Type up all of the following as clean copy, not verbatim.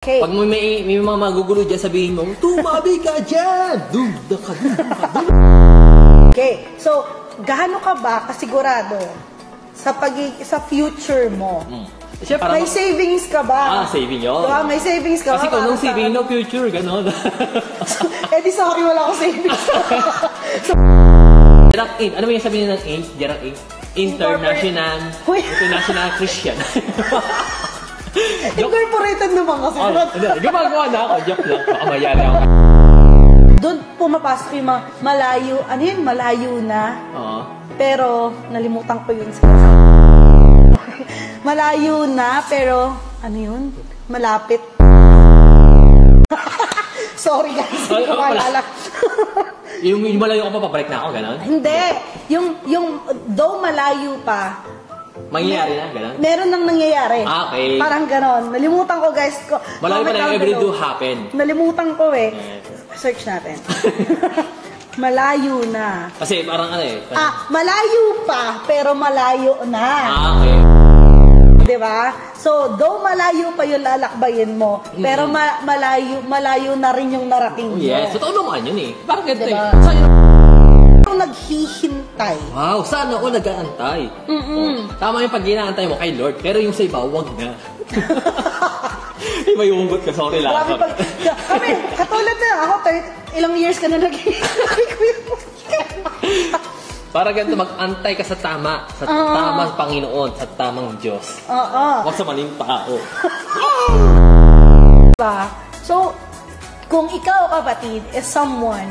Okay. Pag may mga magugulo dyan, sabihin mo, tumabi ka dyan! Duda ka. Okay, so, gaano ka ba kasigurado sa future mo? Siya, May savings ka ba? Saving yun. Diba? May savings ka ba? Kasi kung nung saving, no future, gano'n. Eh di sorry, wala akong savings. Direct in. Ano mo yung sabihin ng AIM? Direct in. International Christian. Incorporated naman kasi. Gumagawa na ako. Joke lang. Baka mayari ako. Doon pumapasok yung mga malayo. Ano yun? Malayo na. Oo. Pero, nalimutan ko yun. Malayo na, pero, ano yun? Malapit. Sorry guys, hindi ko maalala. Yung malayo ka pa, pabalik na ako, gano'n? Hindi. Yung, though malayo pa, mangyayari na, gano'n? meron nang nangyayari. Okay. Parang gano'n. Nalimutan ko guys. Malayo pa na every do happen. Nalimutan ko eh. Search natin. Malayo na. Kasi parang ano eh. Malayo pa, pero malayo na. Okay. Diba? So, though malayo pa yung lalakbayin mo, pero malayo na rin yung narating mo. Yes. Totoo naman yun eh. Parang ganito Diba? eh. Naghihintay. Wow, sana ako nag-aantay. Tama yung pag-inaantay mo kay Lord, pero yung sa iba, wag na. May umugot ka, sorry lang. Kami, katulad na ako, ilang years ka na naghihintay. Para ganito, mag-antay ka sa tama. Sa tamang Panginoon, sa tamang Diyos. Huwag sa maling tao. Diba? So, kung ikaw, kapatid, is someone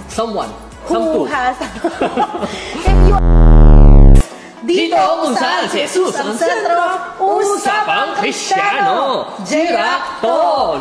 who has... if you Dito kung saan si Jesus ang sentro, usapang Kristiyano, Direkto!